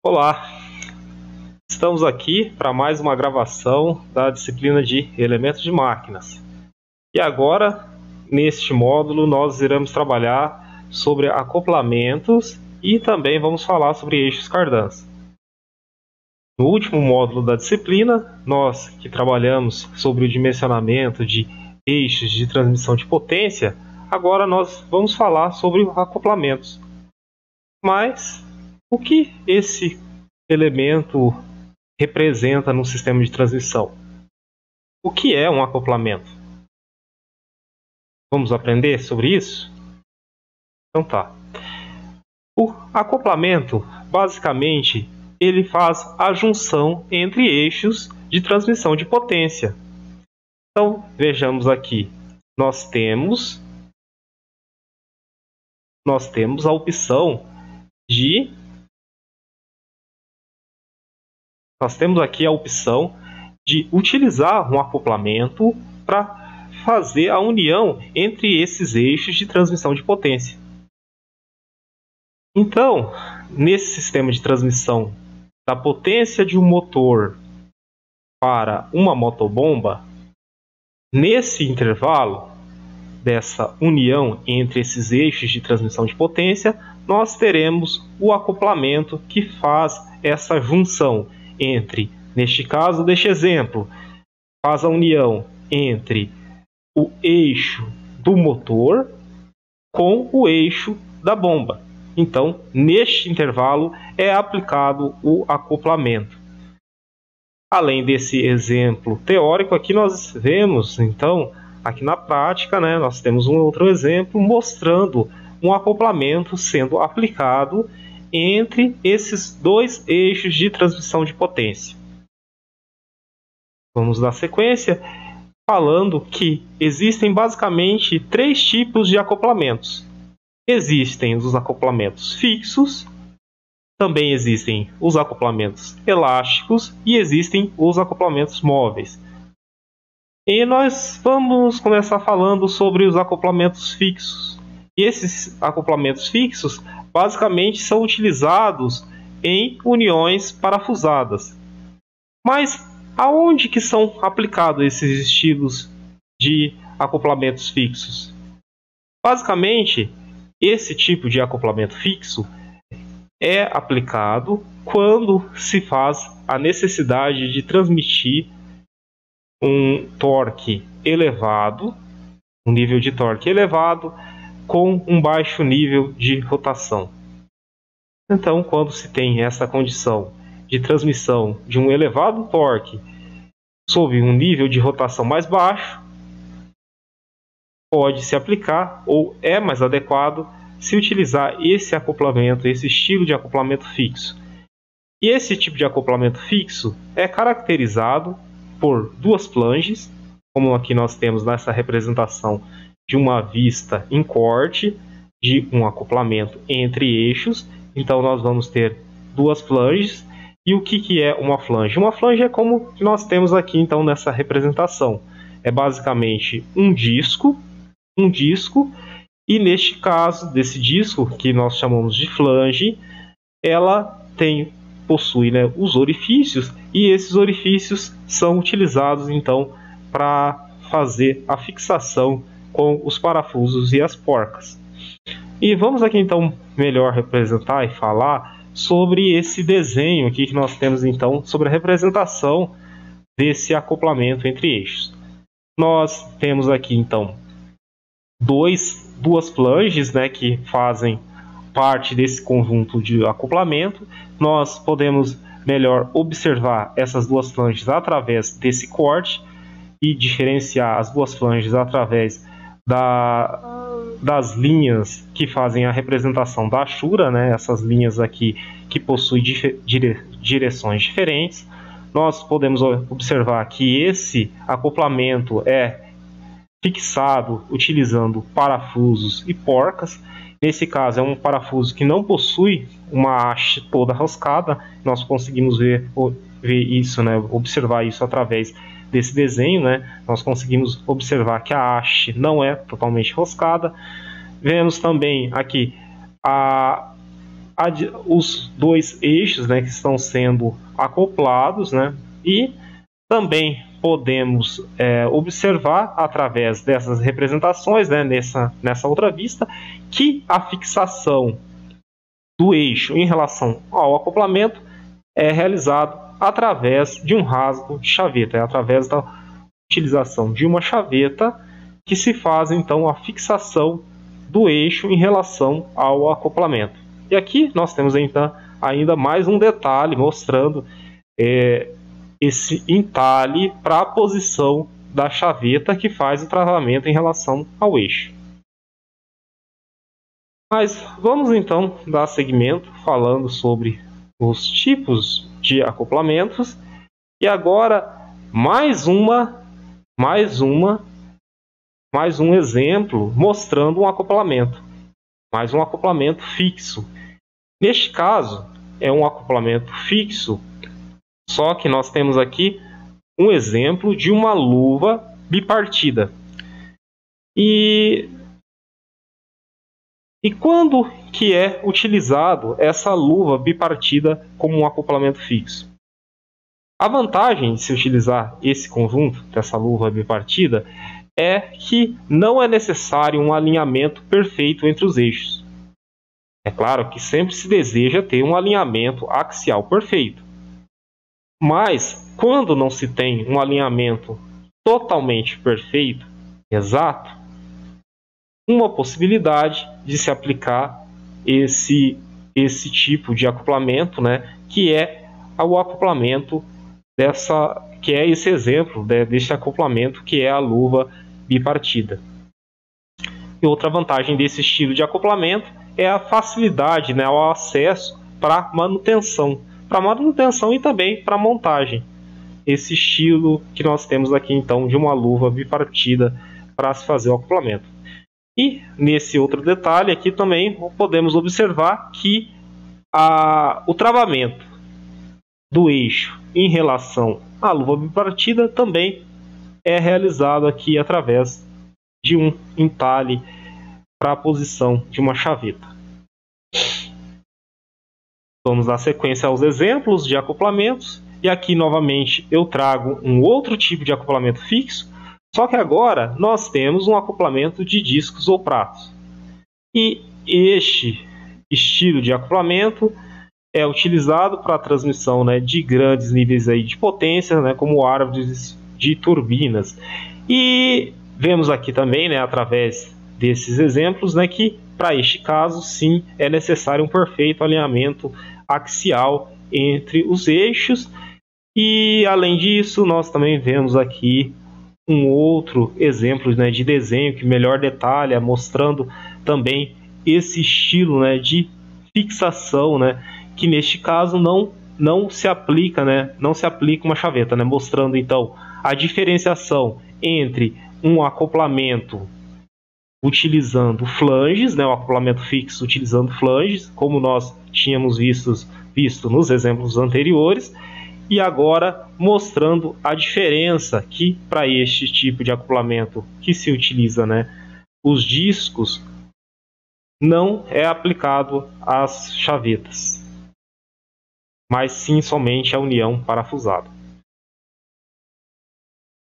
Olá, estamos aqui para mais uma gravação da disciplina de Elementos de Máquinas. E agora, neste módulo, nós iremos trabalhar sobre acoplamentos e também vamos falar sobre eixos cardans. No último módulo da disciplina, nós que trabalhamos sobre o dimensionamento de eixos de transmissão de potência, agora nós vamos falar sobre acoplamentos. Mas o que esse elemento representa no sistema de transmissão? O que é um acoplamento? Vamos aprender sobre isso? Então tá. O acoplamento, basicamente, ele faz a junção entre eixos de transmissão de potência. Então, vejamos aqui. Nós temos a opção de utilizar um acoplamento para fazer a união entre esses eixos de transmissão de potência. Então, nesse sistema de transmissão da potência de um motor para uma motobomba, nesse intervalo dessa união entre esses eixos de transmissão de potência, nós teremos o acoplamento que faz essa junção entre, neste caso, deste exemplo, faz a união entre o eixo do motor com o eixo da bomba. Então, neste intervalo é aplicado o acoplamento. Além desse exemplo teórico, aqui nós vemos, então, aqui na prática, nós temos um outro exemplo mostrando um acoplamento sendo aplicado entre esses dois eixos de transmissão de potência. Vamos dar sequência falando que existem basicamente três tipos de acoplamentos. Existem os acoplamentos fixos, também existem os acoplamentos elásticos e existem os acoplamentos móveis. E nós vamos começar falando sobre os acoplamentos fixos. E esses acoplamentos fixos basicamente são utilizados em uniões parafusadas. Mas aonde que são aplicados esses estilos de acoplamentos fixos? Basicamente, esse tipo de acoplamento fixo é aplicado quando se faz a necessidade de transmitir um torque elevado, um nível de torque elevado, com um baixo nível de rotação. Então, quando se tem essa condição de transmissão de um elevado torque sob um nível de rotação mais baixo, pode-se aplicar, ou é mais adequado, se utilizar esse acoplamento, esse estilo de acoplamento fixo. E esse tipo de acoplamento fixo é caracterizado por duas flanges, como aqui nós temos nessa representação de uma vista em corte, de um acoplamento entre eixos. Então nós vamos ter duas flanges. E o que é uma flange? Uma flange é como nós temos aqui então nessa representação. É basicamente um disco, e neste caso desse disco, que nós chamamos de flange, ela possui os orifícios, e esses orifícios são utilizados então para fazer a fixação com os parafusos e as porcas. E vamos aqui então melhor representar e falar sobre esse desenho aqui que nós temos então sobre a representação desse acoplamento entre eixos. Nós temos aqui então duas flanges que fazem parte desse conjunto de acoplamento. Nós podemos melhor observar essas duas flanges através desse corte e diferenciar as duas flanges através das linhas que fazem a representação da achura, essas linhas aqui que possuem direções diferentes. Nós podemos observar que esse acoplamento é fixado utilizando parafusos e porcas. Nesse caso é um parafuso que não possui uma haste toda roscada. Nós conseguimos ver isso, observar isso através desse desenho. Nós conseguimos observar que a haste não é totalmente roscada. Vemos também aqui os dois eixos, né, que estão sendo acoplados, né, e também podemos observar através dessas representações, né, nessa outra vista, que a fixação do eixo em relação ao acoplamento é realizado através de um rasgo de chaveta, através da utilização de uma chaveta que se faz então a fixação do eixo em relação ao acoplamento. E aqui nós temos então ainda mais um detalhe mostrando esse entalhe para a posição da chaveta que faz o travamento em relação ao eixo. Mas vamos então dar seguimento falando sobre os tipos de acoplamentos. E agora mais um exemplo mostrando um acoplamento. Mais um acoplamento fixo. Neste caso é um acoplamento fixo, só que nós temos aqui um exemplo de uma luva bipartida. E quando que é utilizado essa luva bipartida como um acoplamento fixo? A vantagem de se utilizar esse conjunto dessa luva bipartida é que não é necessário um alinhamento perfeito entre os eixos. É claro que sempre se deseja ter um alinhamento axial perfeito. Mas quando não se tem um alinhamento totalmente perfeito, exato, uma possibilidade de se aplicar esse tipo de acoplamento, né, que é o acoplamento que é esse exemplo deste acoplamento, que é a luva bipartida. E outra vantagem desse estilo de acoplamento é a facilidade, né, ao acesso para manutenção e também para montagem. Esse estilo que nós temos aqui então de uma luva bipartida para se fazer o acoplamento. E nesse outro detalhe aqui também podemos observar que o travamento do eixo em relação à luva bipartida também é realizado aqui através de um entalhe para a posição de uma chaveta. Vamos dar sequência aos exemplos de acoplamentos. E aqui novamente eu trago um outro tipo de acoplamento fixo, só que agora nós temos um acoplamento de discos ou pratos. E este estilo de acoplamento é utilizado para a transmissão, né, de grandes níveis aí de potência, né, como árvores de turbinas. E vemos aqui também, né, através desses exemplos, né, que para este caso sim é necessário um perfeito alinhamento axial entre os eixos. E além disso nós também vemos aqui um outro exemplo, né, de desenho que melhor detalha, mostrando também esse estilo, né, de fixação, né, que neste caso não se aplica, né, não se aplica uma chaveta, né, mostrando então a diferenciação entre um acoplamento utilizando flanges, né, o acoplamento fixo utilizando flanges, como nós tínhamos visto nos exemplos anteriores, e agora mostrando a diferença que para este tipo de acoplamento que se utiliza, né, os discos, não é aplicado as chavetas, mas sim somente a união parafusada.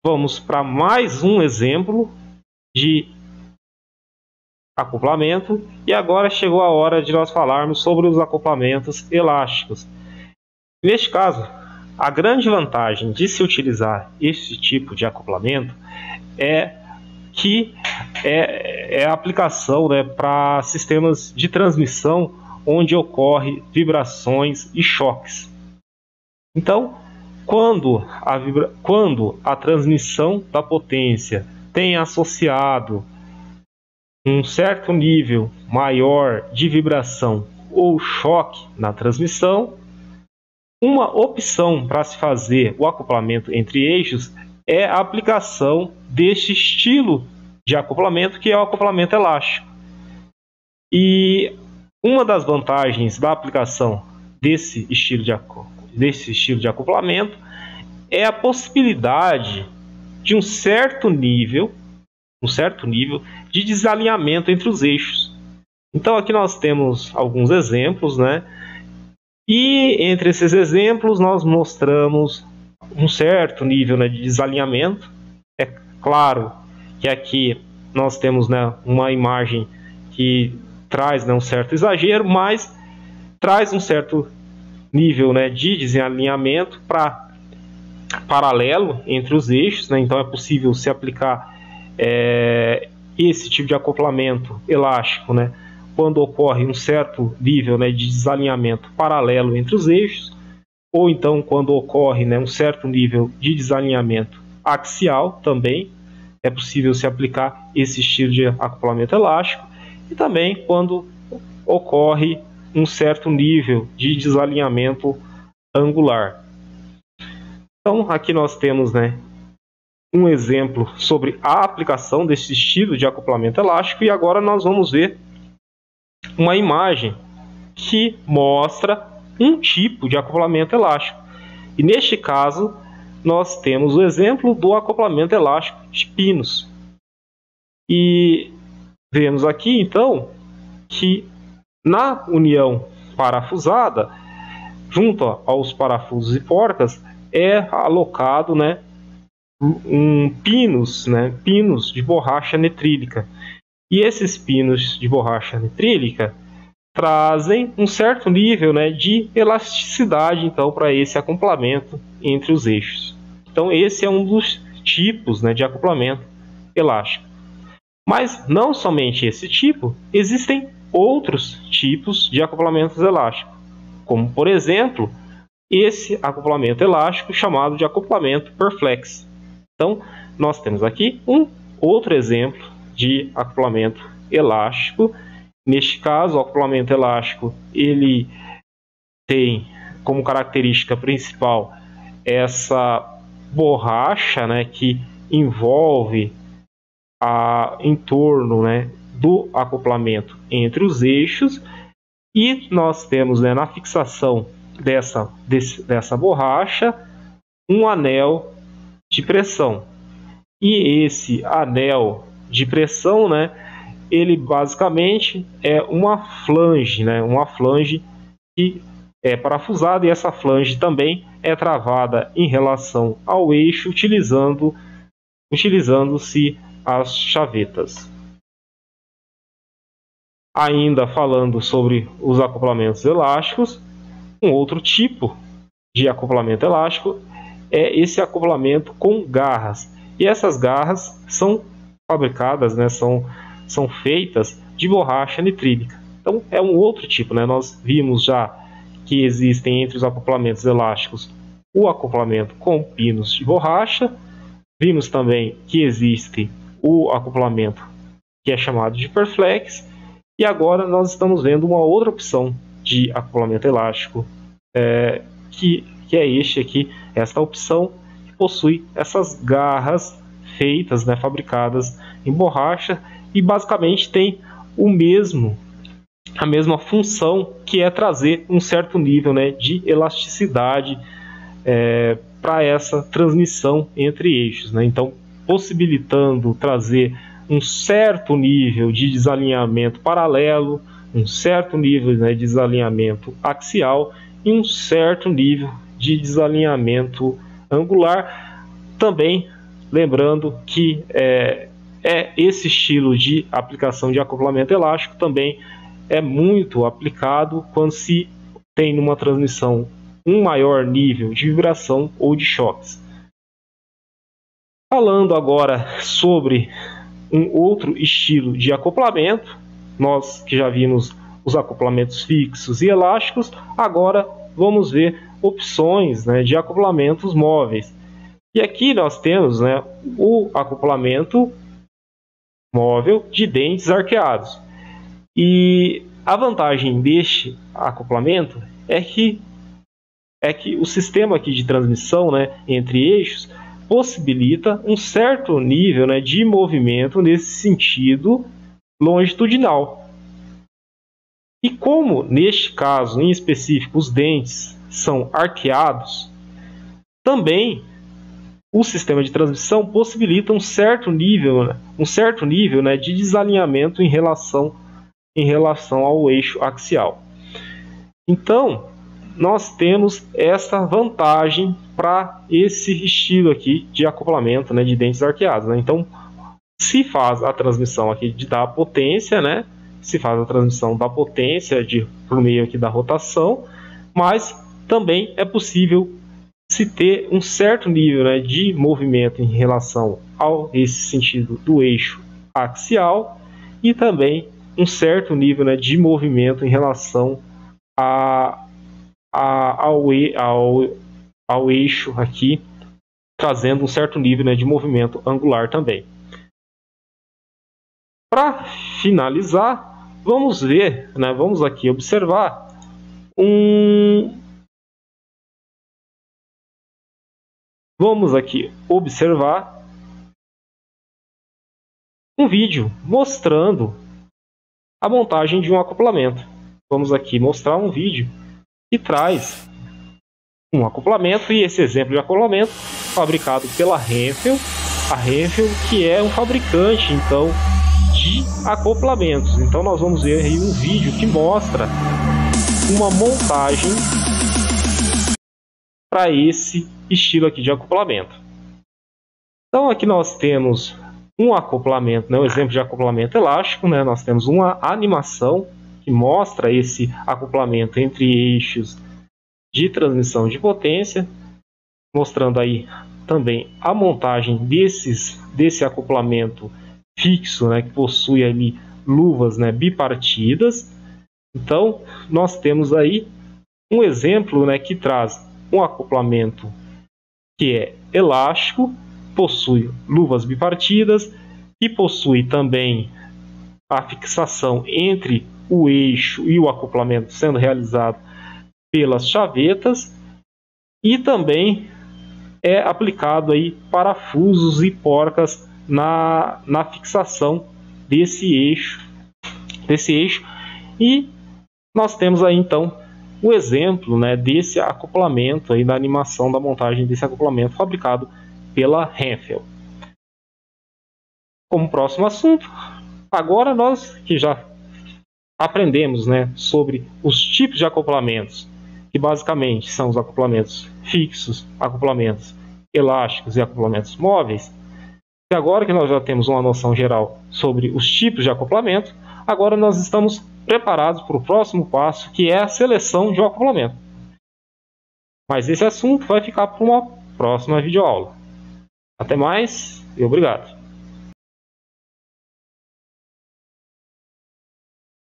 Vamos para mais um exemplo de acoplamento, e agora chegou a hora de nós falarmos sobre os acoplamentos elásticos. Neste caso, a grande vantagem de se utilizar esse tipo de acoplamento é que é a aplicação, né, para sistemas de transmissão onde ocorre vibrações e choques. Então, quando a transmissão da potência tem associado um certo nível maior de vibração ou choque na transmissão, uma opção para se fazer o acoplamento entre eixos é a aplicação deste estilo de acoplamento, que é o acoplamento elástico. E uma das vantagens da aplicação desse estilo de acoplamento é a possibilidade de um certo nível de desalinhamento entre os eixos. Então aqui nós temos alguns exemplos, né? E entre esses exemplos nós mostramos um certo nível, né, de desalinhamento. É claro que aqui nós temos, né, uma imagem que traz, né, um certo exagero, mas traz um certo nível, né, de desalinhamento para paralelo entre os eixos, né? Então é possível se aplicar esse tipo de acoplamento elástico, né, quando ocorre um certo nível, né, de desalinhamento paralelo entre os eixos, ou então quando ocorre, né, um certo nível de desalinhamento axial, também é possível se aplicar esse estilo de acoplamento elástico, e também quando ocorre um certo nível de desalinhamento angular. Então aqui nós temos, né, um exemplo sobre a aplicação desse estilo de acoplamento elástico, e agora nós vamos ver uma imagem que mostra um tipo de acoplamento elástico. E neste caso, nós temos o exemplo do acoplamento elástico de pinos. E vemos aqui, então, que na união parafusada, junto aos parafusos e porcas, é alocado, né, pinos de borracha nitrílica. E esses pinos de borracha nitrílica trazem um certo nível, né, de elasticidade, então, para esse acoplamento entre os eixos. Então esse é um dos tipos, né, de acoplamento elástico. Mas não somente esse tipo, existem outros tipos de acoplamentos elásticos, como por exemplo esse acoplamento elástico chamado de acoplamento Perflex. Então nós temos aqui um outro exemplo de acoplamento elástico. Neste caso, o acoplamento elástico ele tem como característica principal essa borracha, né, que envolve em torno, né, do acoplamento entre os eixos, e nós temos, né, na fixação dessa borracha um anel de pressão. E esse anel de pressão, né, ele basicamente é uma flange, né, uma flange que é parafusada, e essa flange também é travada em relação ao eixo utilizando-se as chavetas. Ainda falando sobre os acoplamentos elásticos, um outro tipo de acoplamento elástico é esse acoplamento com garras. E essas garras são fabricadas, né, são feitas de borracha nitrílica. Então é um outro tipo, né? Nós vimos já que existem entre os acoplamentos elásticos o acoplamento com pinos de borracha. Vimos também que existe o acoplamento que é chamado de Perflex. E agora nós estamos vendo uma outra opção de acoplamento elástico, que é este aqui, esta opção que possui essas garras feitas, né, fabricadas em borracha, e basicamente tem a mesma função, que é trazer um certo nível, né, de elasticidade para essa transmissão entre eixos, né? Então, possibilitando trazer um certo nível de desalinhamento paralelo, um certo nível, né, de desalinhamento axial e um certo nível de desalinhamento angular. Também lembrando que esse estilo de aplicação de acoplamento elástico também é muito aplicado quando se tem numa transmissão um maior nível de vibração ou de choques. Falando agora sobre um outro estilo de acoplamento, nós que já vimos os acoplamentos fixos e elásticos, agora vamos ver opções, né, de acoplamentos móveis. E aqui nós temos, né, o acoplamento móvel de dentes arqueados. E a vantagem deste acoplamento é que o sistema aqui de transmissão, né, entre eixos possibilita um certo nível, né, de movimento nesse sentido longitudinal. E como neste caso em específico os dentes são arqueados, também o sistema de transmissão possibilita um certo nível, né, de desalinhamento em relação em relação ao eixo axial. Então, nós temos essa vantagem para esse estilo aqui de acoplamento, né, de dentes arqueados, né? Então, se faz a transmissão aqui da potência, né? Se faz a transmissão da potência por meio aqui da rotação, mas também é possível se ter um certo nível, né, de movimento em relação ao esse sentido do eixo axial e também um certo nível, né, de movimento em relação ao eixo aqui, trazendo um certo nível, né, de movimento angular também. Para finalizar, vamos ver, né, vamos aqui observar um vídeo mostrando a montagem de um acoplamento. Vamos aqui mostrar um vídeo que traz um acoplamento, e esse exemplo de acoplamento fabricado pela Renfel, a Renfel que é um fabricante então de acoplamentos. Então nós vamos ver aí um vídeo que mostra uma montagem para esse estilo aqui de acoplamento. Então aqui nós temos um acoplamento, né, um exemplo de acoplamento elástico, né, nós temos uma animação que mostra esse acoplamento entre eixos de transmissão de potência, mostrando aí também a montagem desse acoplamento fixo, né, que possui ali luvas, né, bipartidas. Então nós temos aí um exemplo, né, que traz um acoplamento que é elástico, possui luvas bipartidas e possui também a fixação entre o eixo e o acoplamento sendo realizado pelas chavetas, e também é aplicado aí parafusos e porcas na fixação desse eixo, e nós temos aí então o exemplo, né, desse acoplamento aí, da animação da montagem desse acoplamento fabricado pela Renfel. Como próximo assunto, agora nós que já aprendemos, né, sobre os tipos de acoplamentos, que basicamente são os acoplamentos fixos, acoplamentos elásticos e acoplamentos móveis. E agora que nós já temos uma noção geral sobre os tipos de acoplamento, agora nós estamos preparados para o próximo passo, que é a seleção de um acoplamento. Mas esse assunto vai ficar para uma próxima videoaula. Até mais e obrigado.